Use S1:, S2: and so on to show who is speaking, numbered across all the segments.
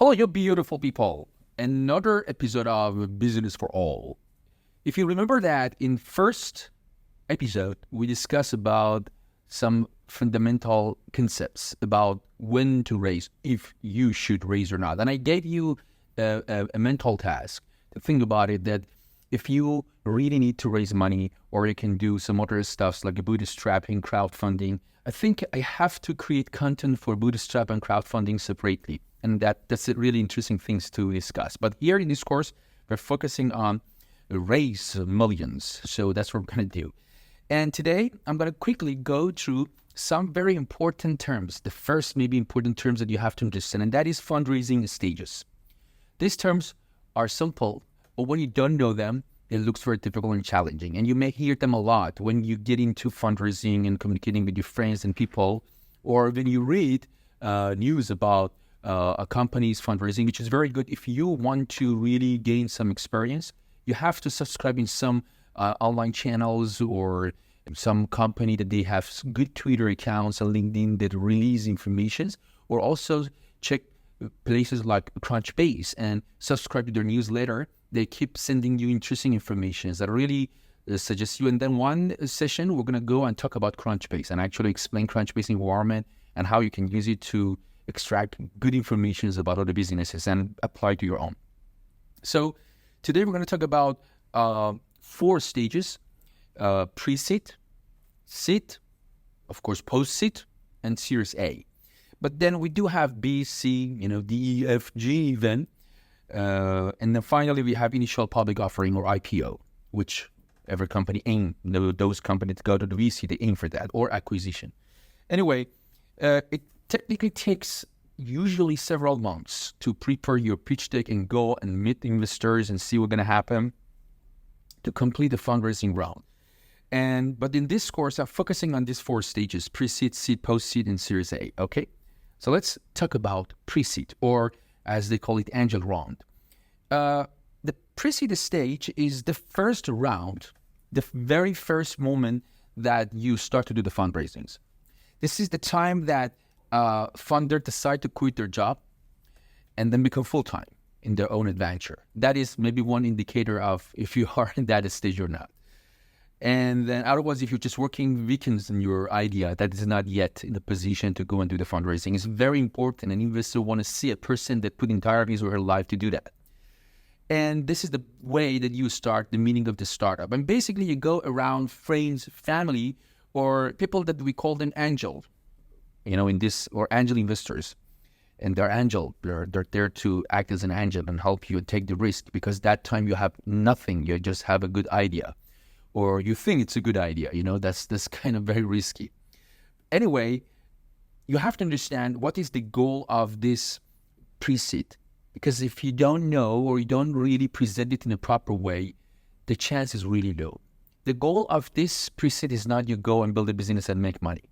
S1: Hello, you beautiful people. Another episode of Business for All. If you remember that in first episode, we discussed about some fundamental concepts about when to raise, if you should raise or not. And I gave you a mental task to think about it, that if you really need to raise money, or you can do some other stuff like bootstrapping, crowdfunding, I think I have to create content for bootstrap and crowdfunding separately. And that's a really interesting things to discuss. But here in this course, we're focusing on raise millions. So that's what we're going to do. And today, I'm going to quickly go through some very important terms. The first maybe important terms that you have to understand, and that is fundraising stages. These terms are simple, but when you don't know them, it looks very difficult and challenging. And you may hear them a lot when you get into fundraising and communicating with your friends and people, or when you read news about a company's fundraising, which is very good. If you want to really gain some experience, you have to subscribe in some online channels or some company that they have good Twitter accounts and LinkedIn that release information, or also check places like Crunchbase and subscribe to their newsletter. They keep sending you interesting information that really suggest you. And then one session, we're going to go and talk about Crunchbase and actually explain Crunchbase environment and how you can use it to extract good information about other businesses and apply to your own. So today we're going to talk about 4 stages: pre-seed, seed, of course post-seed, and Series A. But then we do have B, C, D, E, F, G even. And then finally we have initial public offering, or IPO, which every company aim, those companies go to the VC, they aim for that, or acquisition. Anyway, it technically takes usually several months to prepare your pitch deck and go and meet investors and see what's going to happen to complete the fundraising round. But in this course, I'm focusing on these 4 stages: pre-seed, seed, post-seed, and Series A. Okay, so let's talk about pre-seed, or as they call it, angel round. The pre-seed stage is the first round, the very first moment that you start to do the fundraisings. This is the time that funders decide to quit their job and then become full-time in their own adventure. That is maybe one indicator of if you are in that stage or not. And then otherwise, if you're just working weekends on your idea, that is not yet in the position to go and do the fundraising. It's very important. An investor want to see a person that put entire his or her life to do that. And this is the way that you start the meaning of the startup. And basically, you go around friends, family, or people that we call them angel, in this, or angel investors. And they're angel. They're there to act as an angel and help you take the risk, because that time you have nothing. You just have a good idea, or you think it's a good idea. That's kind of very risky. Anyway, you have to understand what is the goal of this pre-seed, because if you don't know, or you don't really present it in a proper way, the chance is really low. The goal of this pre-seed is not you go and build a business and make money.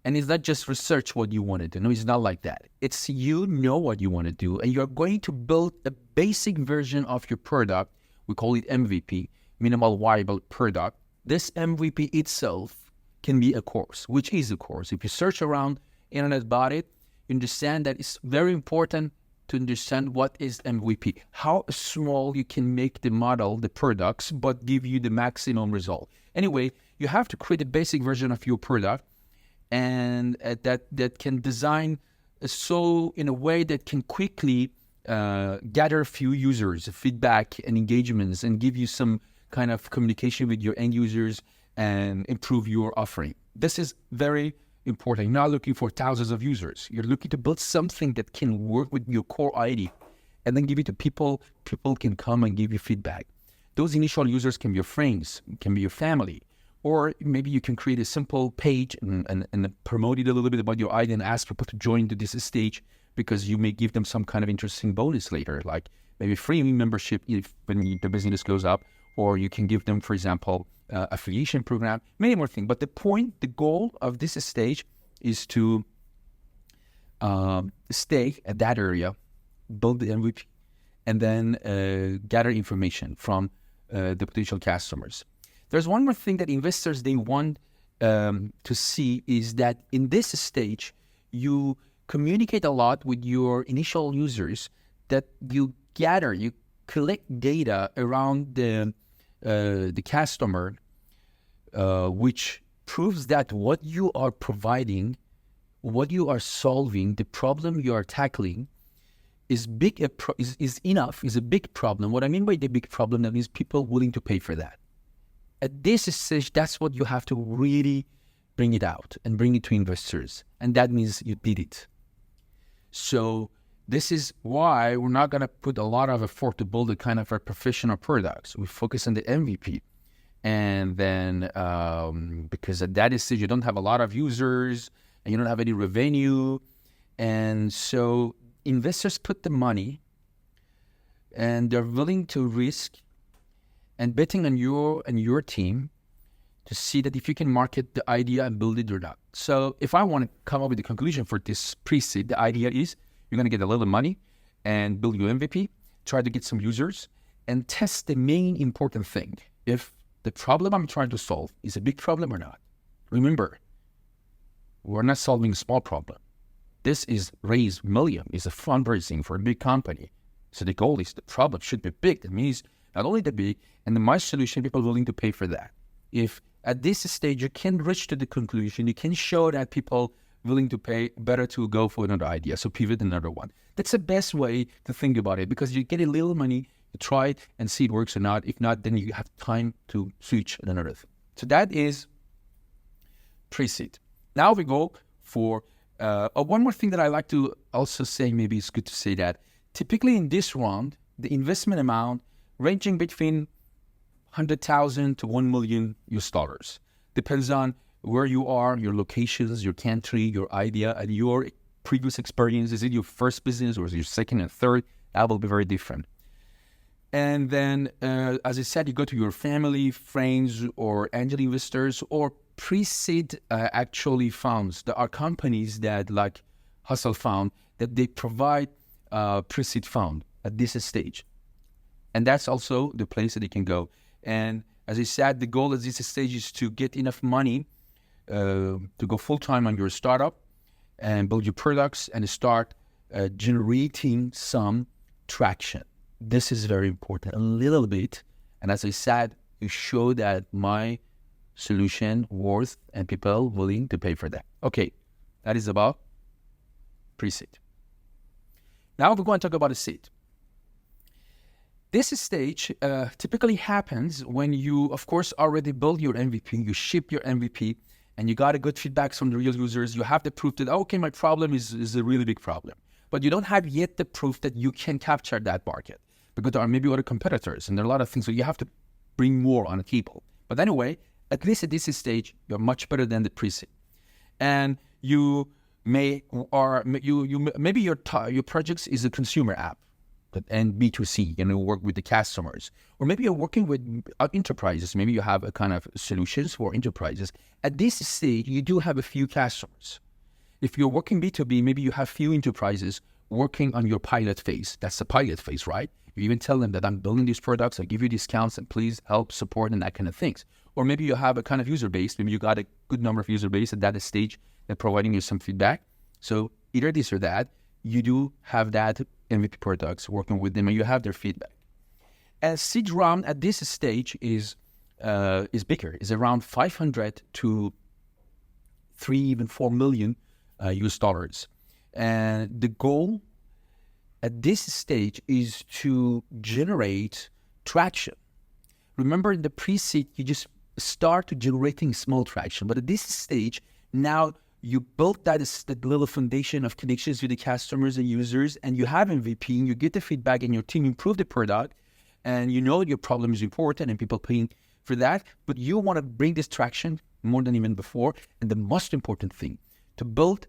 S1: And it's not just research what you want to do. No, it's not like that. It's you know what you want to do, and you're going to build a basic version of your product. We call it MVP, minimal viable product. This MVP itself can be a course, which is a course. If you search around internet about it, you understand that it's very important to understand what is MVP, how small you can make the model, the products, but give you the maximum result. Anyway, you have to create a basic version of your product, and that can design so in a way that can quickly gather a few users, feedback and engagements, and give you some kind of communication with your end users and improve your offering. This is very important. You're not looking for thousands of users. You're looking to build something that can work with your core idea and then give it to people. People can come and give you feedback. Those initial users can be your friends, can be your family, or maybe you can create a simple page and promote it a little bit about your idea and ask people to join to this stage, because you may give them some kind of interesting bonus later, like maybe free membership when the business goes up, or you can give them, for example, affiliation program, many more things. But the goal of this stage is to stay at that area, build the MVP, and then gather information from the potential customers. There's one more thing that investors, they want to see, is that in this stage, you communicate a lot with your initial users, that you collect data around the customer, which proves that what you are providing, what you are solving, the problem you are tackling is enough, is a big problem. What I mean by the big problem, that means people willing to pay for that. At this stage, that's what you have to really bring it out and bring it to investors. And that means you did it. So this is why we're not going to put a lot of effort to build a kind of a professional products. We focus on the MVP. And then because at that stage, you don't have a lot of users and you don't have any revenue. And so investors put the money and they're willing to risk and betting on your team to see that if you can market the idea and build it or not. So if I want to come up with a conclusion for this pre-seed, the idea is you're going to get a little money and build your MVP, try to get some users, and test the main important thing. If the problem I'm trying to solve is a big problem or not. Remember, we're not solving a small problem. This is raise million, is a fundraising for a big company. So the goal is the problem should be big. That means not only the big, and my solution, people willing to pay for that. If at this stage you can reach to the conclusion, you can show that people willing to pay, better to go for another idea. So pivot another one. That's the best way to think about it, because you get a little money, you try it and see it works or not. If not, then you have time to switch another thing. So that is pre-seed. Now we go for one more thing that I like to also say, maybe it's good to say that typically in this round, the investment amount ranging between 100,000 to 1 million US dollars. Depends on where you are, your locations, your country, your idea, and your previous experience. Is it your first business or is it your second and third? That will be very different. And then, as I said, you go to your family, friends, or angel investors, or pre-seed actually funds. There are companies that, like Hustle Fund, that they provide pre-seed fund at this stage. And that's also the place that you can go. And as I said, the goal at this stage is to get enough money to go full-time on your startup and build your products and start generating some traction. This is very important, a little bit. And as I said, you show that my solution worth and people willing to pay for that. Okay, that is about pre-seed. Now we're going to talk about a seed. This stage typically happens when you, of course, already build your MVP, you ship your MVP, and you got a good feedback from the real users. You have the proof that, okay, my problem is a really big problem. But you don't have yet the proof that you can capture that market, because there are maybe other competitors and there are a lot of things. So you have to bring more on the table. But anyway, at least at this stage, you're much better than the pre-seed. And you may, or you maybe your project is a consumer app and B2C, work with the customers. Or maybe you're working with enterprises. Maybe you have a kind of solutions for enterprises. At this stage, you do have a few customers. If you're working B2B, maybe you have few enterprises working on your pilot phase. That's the pilot phase, right? You even tell them that I'm building these products, I give you discounts, and please help support and that kind of things. Or maybe you have a kind of user base. Maybe you got a good number of user base at that stage. They're providing you some feedback. So either this or that, you do have that MVP products working with them and you have their feedback. And seed round at this stage is bigger, is around 500 to 3, even 4 million US dollars. And the goal at this stage is to generate traction. Remember, in the pre-seed, you just start to generating small traction. But at this stage, now you built that little foundation of connections with the customers and users, and you have MVP, and you get the feedback, and your team improve the product, and you know your problem is important, and people paying for that. But you want to bring this traction more than even before. And the most important thing, to build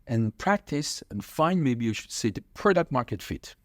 S1: and practice and find, maybe you should say, the product market fit.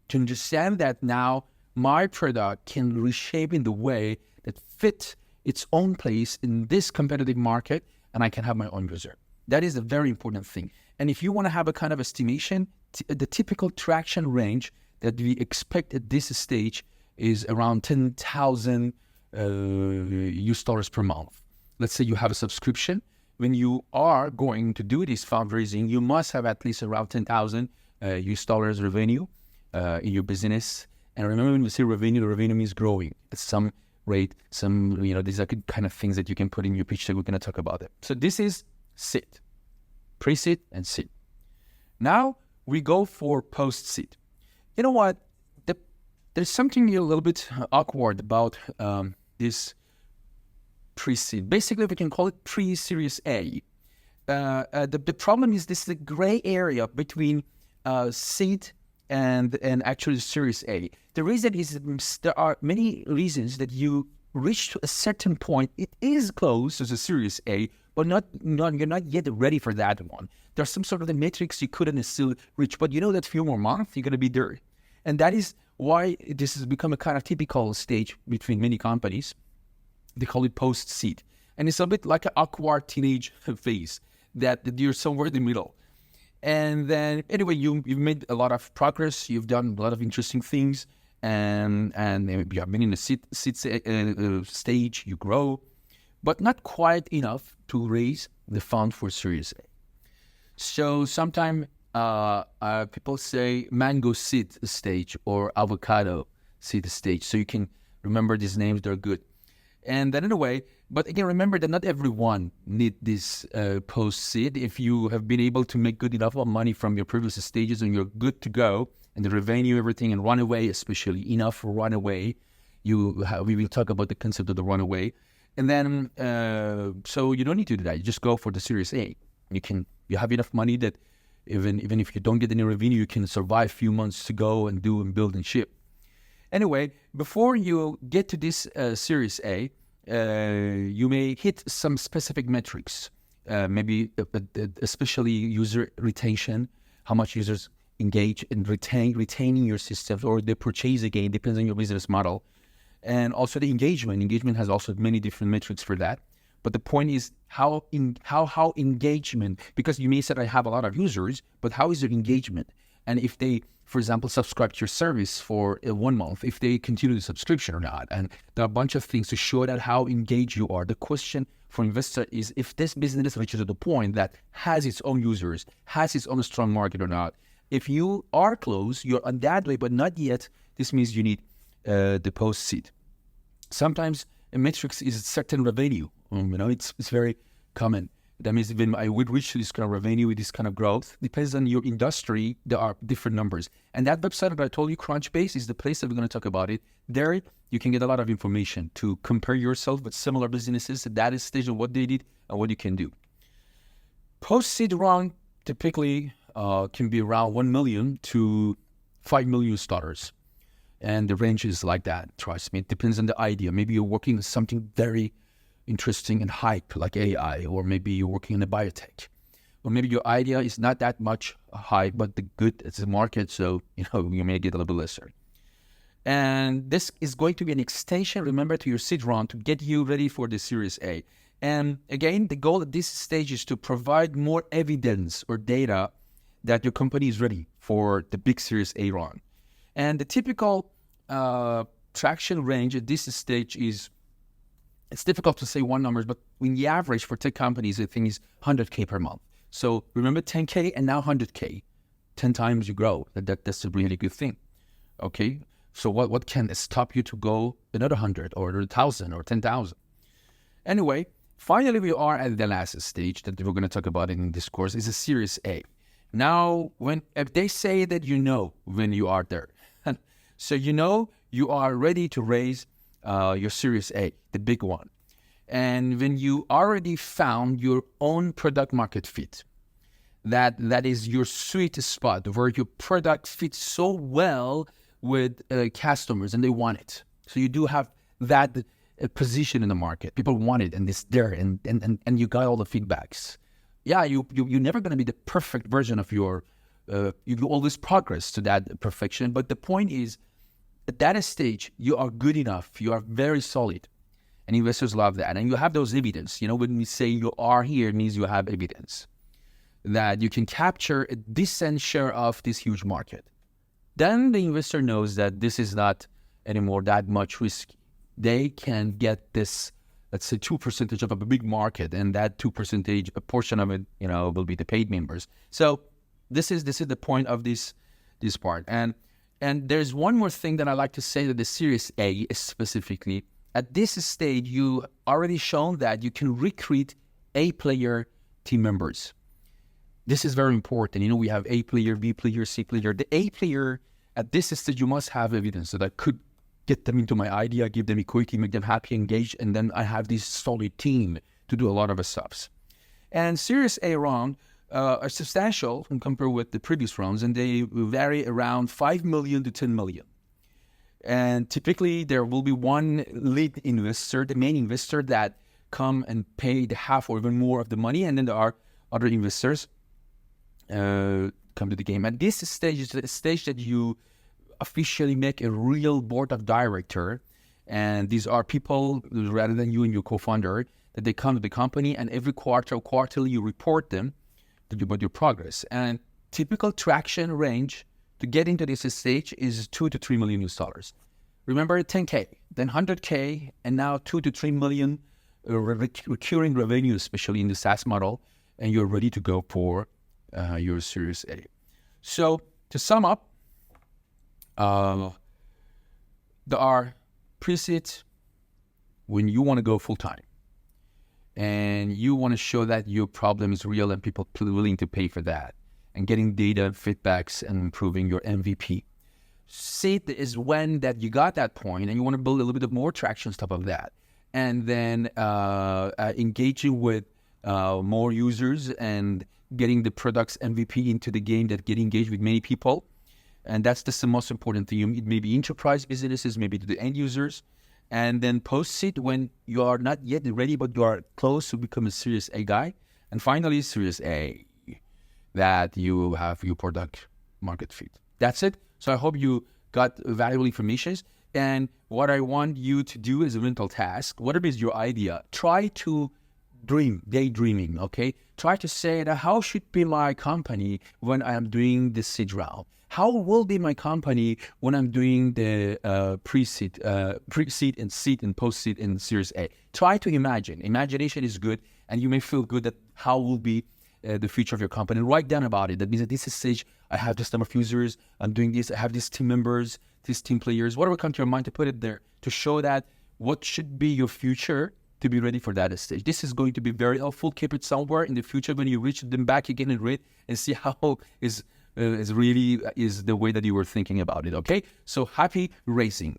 S1: To understand that now my product can reshape in the way that fit its own place in this competitive market, and I can have my own user. That is a very important thing. And if you want to have a kind of estimation, the typical traction range that we expect at this stage is around 10,000 US dollars per month. Let's say you have a subscription when you are going to do this fundraising, you must have at least around 10,000 US dollars revenue in your business. And remember, when we say revenue, the revenue means growing at some rate. These are kind of things that you can put in your pitch that we're going to talk about it. So this is seed, pre-seed and seed. Now we go for post-seed. You know what? There's something a little bit awkward about this pre-seed. Basically, we can call it pre-Series A. The problem is this is a gray area between seed and actually Series A. The reason is there are many reasons that you reach to a certain point. It is close as a Series A, but you're not yet ready for that one. There's some sort of the metrics you couldn't still reach, but you know that few more months, you're going to be there. And that is why this has become a kind of typical stage between many companies. They call it post-seed. And it's a bit like an awkward teenage phase that you're somewhere in the middle. And then, anyway, you've made a lot of progress. You've done a lot of interesting things. And you have been in the seed stage. You grow. But not quite enough to raise the fund for Series A. So sometimes people say mango seed stage or avocado seed stage. So you can remember these names. They're good. And then in a way, but again, remember that not everyone need this post-seed. If you have been able to make good enough money from your previous stages and you're good to go, and the revenue, everything, and runaway, especially enough for runaway, we will talk about the concept of the runaway. And then, so you don't need to do that. You just go for the Series A. You have enough money that even if you don't get any revenue, you can survive a few months to go and do and build and ship. Anyway, before you get to this Series A, you may hit some specific metrics, maybe especially user retention, how much users engage and retaining your systems, or they purchase again, depends on your business model. And also the engagement. Engagement has also many different metrics for that. But the point is how engagement, because you may say I have a lot of users, but how is their engagement? And if they, for example, subscribe to your service for 1 month, if they continue the subscription or not. And there are a bunch of things to show that how engaged you are. The question for investor is if this business reaches to the point that has its own users, has its own strong market or not. If you are close, you're on that way, but not yet, this means you need the post-seed. Sometimes a metrics is a certain revenue. It's very common. That means when I would reach this kind of revenue with this kind of growth, depends on your industry, there are different numbers. And that website that I told you, Crunchbase, is the place that we're going to talk about it. There, you can get a lot of information to compare yourself with similar businesses at that stage of what they did and what you can do. Post-seed round typically can be around 1 million to 5 million starters. And the range is like that, trust me. It depends on the idea. Maybe you're working on something very interesting and hype like AI, or maybe you're working in a biotech, or maybe your idea is not that much hype, but the good it's a market, so you may get a little bit lesser. And this is going to be an extension, remember, to your seed round to get you ready for the Series A. And again, the goal at this stage is to provide more evidence or data that your company is ready for the big Series A round. And the typical traction range at this stage is, it's difficult to say one numbers, but when the average for tech companies, I think is 100K per month. So remember 10K and now 100K, 10 times you grow. That's a really good thing. Okay, so what can stop you to go another 100 or 1,000 or 10,000? Anyway, finally we are at the last stage that we're going to talk about in this course is a Series A. Now, if they say that when you are there, so you are ready to raise your Series A, the big one. And when you already found your own product market fit, that is your sweet spot where your product fits so well with customers and they want it. So you do have that position in the market. People want it and it's there and you got all the feedbacks. Yeah, you're never going to be the perfect version of your, you always progress to that perfection. But the point is, at that stage, you are good enough. You are very solid. And investors love that. And you have those evidence. When we say you are here, it means you have evidence that you can capture a decent share of this huge market. Then the investor knows that this is not anymore that much risky. They can get this let's say 2% of a big market, and that 2%, a portion of it, will be the paid members. So this is the point of this part. And there's one more thing that I like to say, that the Series A specifically, at this stage, you already shown that you can recruit A-player team members. This is very important. We have A player, B player, C player. The A player, at this stage, you must have evidence that I could get them into my idea, give them equity, make them happy, engaged, and then I have this solid team to do a lot of stuff. And Series A round are substantial when compared with the previous rounds, and they vary around 5 million to 10 million. And typically, there will be one lead investor, the main investor, that come and pay the half or even more of the money, and then there are other investors come to the game. At this stage is the stage that you officially make a real board of director, and these are people rather than you and your co-founder, that they come to the company, and every quarterly you report them about your progress. And typical traction range to get into this stage is $2 to $3 million. Remember, 10K, then 100K, and now 2 to 3 million recurring revenue, especially in the SaaS model, and you're ready to go for your Series A. So to sum up, there are pre-seeds when you want to go full-time and you want to show that your problem is real and people are willing to pay for that, and getting data and feedbacks and improving your MVP. Seed is when that you got that point and you want to build a little bit of more traction on top of that, and then engaging with more users and getting the product's MVP into the game that get engaged with many people. And that's the most important thing. It may be enterprise businesses, maybe to the end users. And then post-seed when you are not yet ready, but you are close to become a Series A guy. And finally, Series A, that you have your product market fit. That's it. So I hope you got valuable information. And what I want you to do is a mental task. Whatever is your idea, try to daydreaming, okay? Try to say that how should be my company when I am doing the seed round? How will be my company when I'm doing the pre-seed and seed and post-seed in Series A? Try to imagine. Imagination is good, and you may feel good that how will be the future of your company. Write down about it. That means at this stage, I have this number of users, I'm doing this, I have these team members, these team players, whatever comes to your mind, to put it there, to show that what should be your future to be ready for that stage. This is going to be very helpful. Keep it somewhere in the future when you reach them back again and read and see how is really the way that you were thinking about it. Okay, so happy racing.